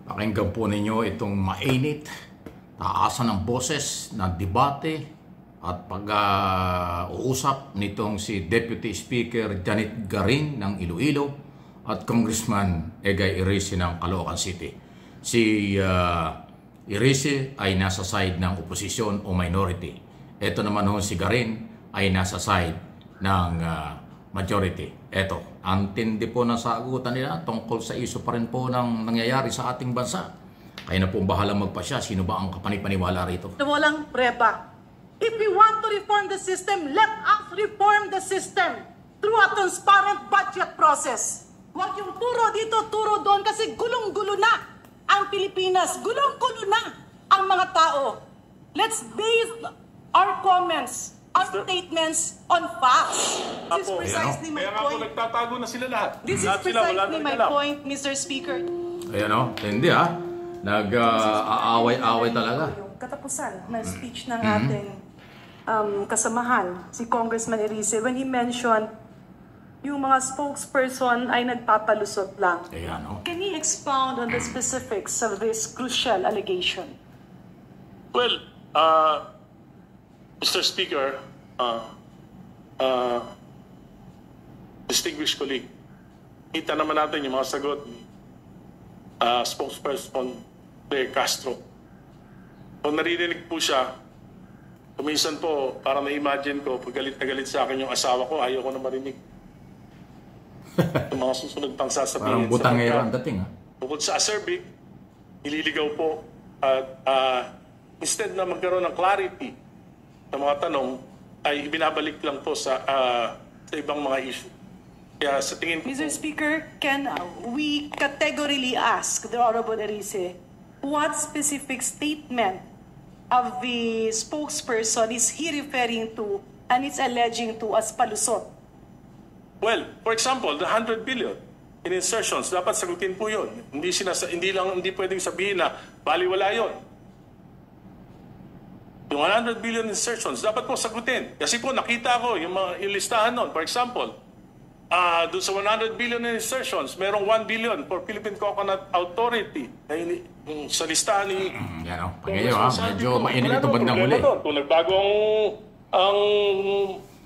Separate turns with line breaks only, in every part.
Pakinggan po ninyo itong mainit, taasan ng boses, ng debate at pag-uusap nitong si Deputy Speaker Janet Garin ng Iloilo at Congressman Egay Erice ng Caloocan City. Si Erice ay nasa side ng oposisyon o minority. Ito naman si Garin ay nasa side ng majority. Ito, ang tindi po ng sagutan nila tungkol sa iso pa rin po ng nangyayari sa ating bansa. Kaya na po bahala magpasya, sino ba ang kapanipaniwala rito?
Walang preba. If we want to reform the system, let us reform the system through a transparent budget process. Huwag yung turo dito, turo doon, kasi gulong-gulo na ang Pilipinas. Gulong-gulo na ang mga tao. Let's base our comments on statements, on facts. This is precisely my
point. Kaya nga po nagtatago na sila lahat.
This is precisely my point, Mr. Speaker.
Ayan o, hindi nag-aaway-aaway talaga.
Yung katapusan ng speech ng ating kasamahan, si Congressman Erice, when he mentioned yung mga spokesperson ay nagpapalusot lang.
Ayan o.
Can he expound on the specifics of this crucial allegation?
Well, Mr. Speaker, distinguished colleague, kita naman natin yung mga sagot ni spokesperson de Castro. Kung naririnig po siya, kuminsan po, parang na-imagine ko, pag galit na galit sa akin yung asawa ko, ayaw ko na marinig. Yung mga susunod pang sasabihin.
Parang butangero ang dating.
Bukod sa acerbic, ililigaw po at instead na magkaroon ng clarity sa mga tanong, ay ibinabalik lang po sa ibang mga issue. Kaya sa tingin ko...
Mr. Speaker, can we categorically ask the Honorable Erice what specific statement of the spokesperson is he referring to and it's alleging to as palusot?
Well, for example, the 100 billion in insertions, dapat sagutin po yun. Hindi pwedeng sabihin na baliwala yun. Yung 100 billion insertions, dapat po sagutin. Kasi po nakita ko yung mga ilistahan nun. For example, doon sa 100 billion in insertions, merong 1 billion for Philippine Coconut Authority. Yung sa listahan ni...
Yan o, pagkayo medyo mainit ito bandang huli.
Kung nagbago ang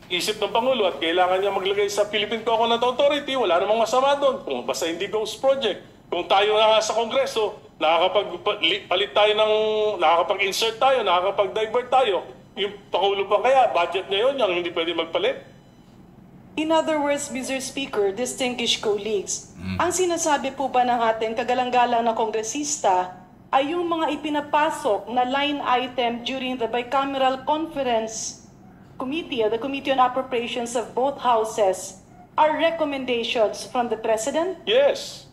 isip ng Pangulo at kailangan niya maglagay sa Philippine Coconut Authority, wala namang masama doon. Kung basta hindi ghost project. Kung tayo na sa Kongreso, nakakapag-palit tayo nakakapag-insert tayo, nakakapag-divert tayo. Yung Pangulo pa kaya, budget niya yun, yung hindi pwede magpalit.
In other words, Mr. Speaker, distinguished colleagues, ang sinasabi po ba ng ating kagalang-galang na kongresista ay yung mga ipinapasok na line item during the bicameral conference committee, or the Committee on Appropriations of both houses, are recommendations from the President?
Yes.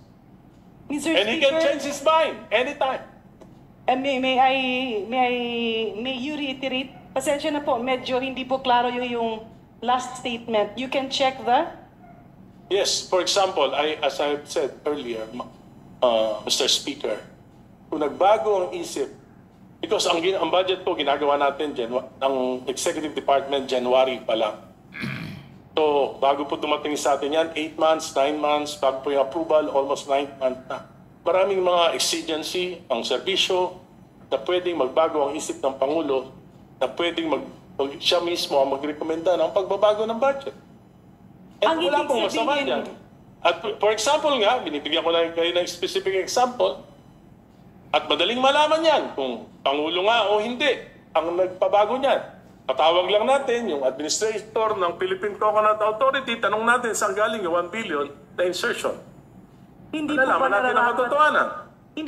Mr.
And he can change his mind anytime.
May you reiterate? Pasensya na po, medyo hindi po klaro yung last statement. You can check the...
Yes, for example, as I said earlier, Mr. Speaker, kung nagbago ang isip, because ang budget po ginagawa natin ng Executive Department January pa lang. So, bago po dumating sa atin yan, 8 months, 9 months, bago po yung approval, almost 9 months na. Maraming mga exigency, ang serbisyo, na pwedeng magbago ang isip ng Pangulo, na pwedeng siya mismo ang magrekomenda ng pagbabago ng budget. At wala pong masama yan. At for example nga, binibigyan ko lang kayo ng specific example, at madaling malaman yan kung Pangulo nga o hindi ang nagpabago niyan. Patawag lang natin yung administrator ng Philippine Coconut Authority, tanong natin saan galing yung 1 billion na insertion.
Hindi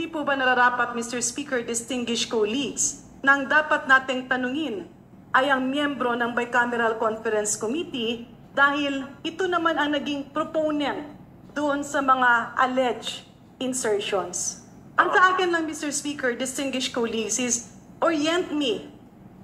po ba nararapat, Mr. Speaker, distinguished colleagues, nang dapat nating tanungin ay ang miyembro ng Bicameral Conference Committee dahil ito naman ang naging proponent doon sa mga alleged insertions. Ang sa akin lang, Mr. Speaker, distinguished colleagues, is orient me,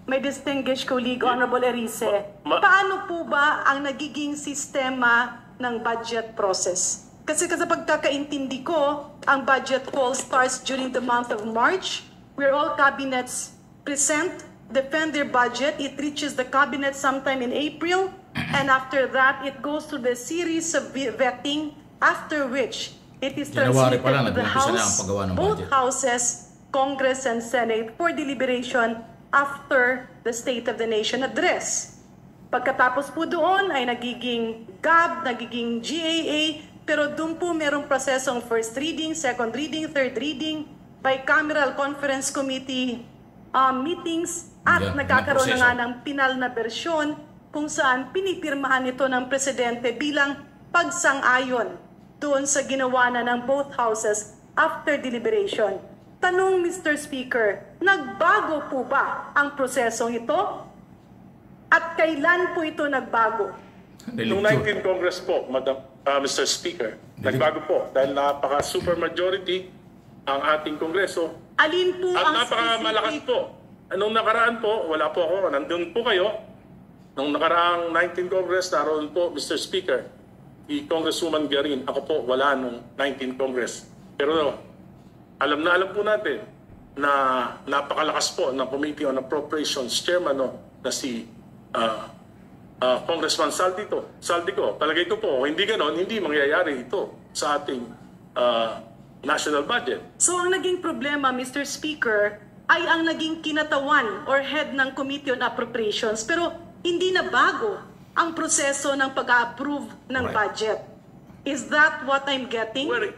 my distinguished colleague, Honorable Erice, paano po ba ang nagiging sistema ng budget process? Kasi sa pagkakaintindi ko, ang budget call starts during the month of March, where all cabinets present, defend their budget. It reaches the cabinet sometime in April, and after that, it goes through the series of vetting, after which it is
January
transmitted
pa lang,
to the
nag-umpisa na ang
House,
paggawa ng
both
budget.
houses, Congress and Senate for deliberation after the State of the Nation address. Pagkatapos po doon ay nagiging GAB, nagiging GAA, pero doon po merong prosesong first reading, second reading, third reading, bicameral conference committee meetings, at
Yan,
nagkakaroon na
proseso.
nga ng pinal na bersyon kung saan pinipirmahan ito ng presidente bilang pagsang-ayon doon sa ginawa na ng both houses after deliberation. Tanong, Mr. Speaker, nagbago po ba ang prosesong ito? At kailan po ito nagbago?
Noong 19 Congress po, Mr. Speaker, nagbago po dahil napaka-super majority ang ating Kongreso
Alin po
at
ang
napaka-malakas
specific?
po. Anong nakaraan po, wala po ako, nandun po kayo. Nung nakaraang 19 Congress, naroon po, Mr. Speaker, si Congresswoman Garin, ako po wala nung 19 Congress. Pero alam po natin na napakalakas po ng Committee on Appropriations Chairman na si Congressman Saldico. Palagay ko po, hindi ganon, hindi mangyayari ito sa ating national budget.
So ang naging problema, Mr. Speaker, ay ang naging kinatawan or head ng Committee on Appropriations, pero hindi na bago ang proseso ng pag-approve ng
Right.
budget. Is that what I'm getting?
Well,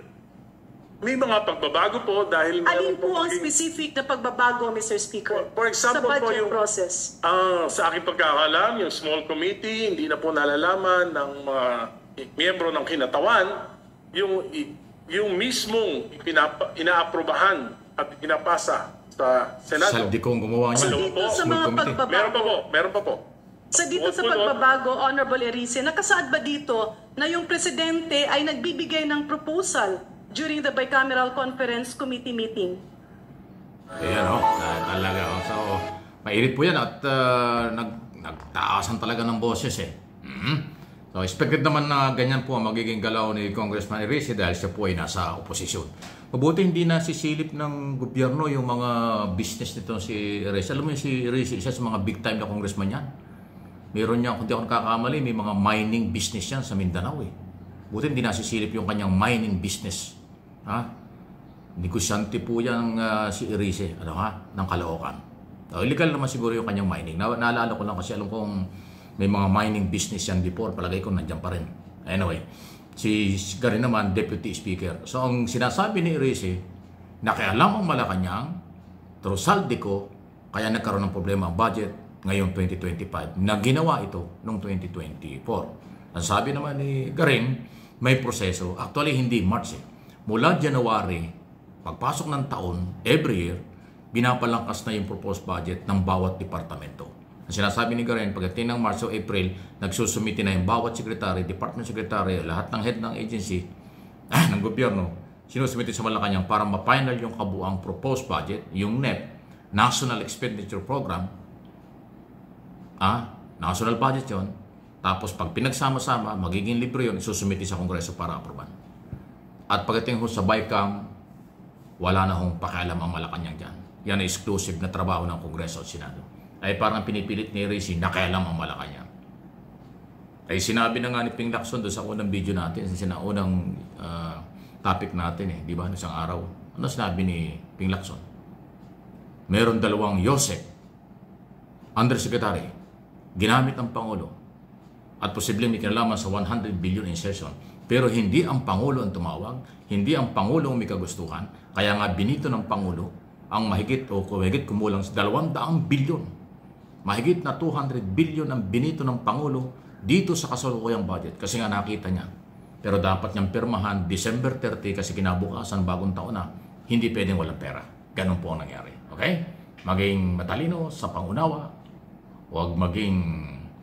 may mga pagbabago po dahil
Alin po ang
maging-
specific na pagbabago, Mr. Speaker,
For example
sa
po
budget
yung-
process?
Sa aking pagkakalam, yung small committee, hindi na po nalalaman ng mga miyembro ng kinatawan yung mismong inaaprobahan at pinapasa sa Senado.
Saldi kong gumawa
So
niya.
dito sa
Small
mga
committee.
pagbabago,
Meron pa po.
sa dito sa pagbabago, Honorable Erice, nakasaad ba dito na yung presidente ay nagbibigay ng proposal during the bicameral conference committee meeting?
Ayan talaga. So, mainit po yan at nagtaasan talaga ng boses eh. So, expected naman na ganyan po ang magiging galaw ni Congressman Erice dahil siya po ay nasa oposisyon. Mabuti hindi na sisilip ng gobyerno yung mga business nito si Erice. Alam mo yung si Erice, isa sa mga big time na congressman yan. Meron niya, kung di ako nakakamali, may mga mining business yan sa Mindanao eh. Buti hindi nasisilip yung kanyang mining business. Negosyante po yan si Erice, ng Caloocan. Illegal naman siguro yung kanyang mining. Naalala ko lang kasi alam kong may mga mining business yan before. Palagay ko nandiyan pa rin. Anyway, si Garin naman, Deputy Speaker. So ang sinasabi ni Erice, nakialam ang Malacanang, through Saldico, kaya nagkaroon ng problema ang budget ngayong 2025 na ginawa ito noong 2024. Ang sabi naman ni Garin, may proseso. Actually, hindi March eh. Mula January, pagpasok ng taon, every year, binapalangkas na yung proposed budget ng bawat departamento. Ang sinasabi ni Garin, pagdating ng March o April, nagsusumiti na yung bawat secretary, department secretary, lahat ng head ng agency, ng gobyerno, sinusumiti sa Malacanang para ma-final yung kabuang proposed budget, yung NEP, National Expenditure Program, national budget yon. Tapos pag pinagsama-sama, magiging libre yun, isusumiti sa Kongreso para aproban. At pagdating ho sa BICAM, wala na hong pakialam ang Malacanang dyan. Yan ay exclusive na trabaho ng Kongreso at Senado. Ay parang pinipilit ni Erice, nakialam ang Malacanang. Ay sinabi na nga ni Ping Lacson doon sa unang video natin, sa unang topic natin di ba, isang araw. Ano sinabi ni Ping Lacson? Meron dalawang Yosek, Undersecretary, ginamit ng Pangulo, at posibleng may kinalaman sa 100 billion insertion. Pero hindi ang Pangulo ang tumawag, hindi ang Pangulo ang may kagustuhan, kaya nga binito ng Pangulo ang mahigit kumulang sa 200 billion. Mahigit na 200 billion ang binito ng Pangulo dito sa kasalukuyang budget kasi nga nakita niya. Pero dapat niyang pirmahan December 30 kasi kinabukasan bagong taon na, hindi pwedeng walang pera. Ganun po ang nangyari. Okay? Maging matalino sa pangunawa, huwag maging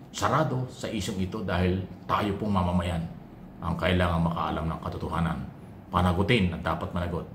sarado sa isyong ito dahil tayo pong mamamayan ang kailangan makaalam ng katotohanan. Panagutin at dapat managot.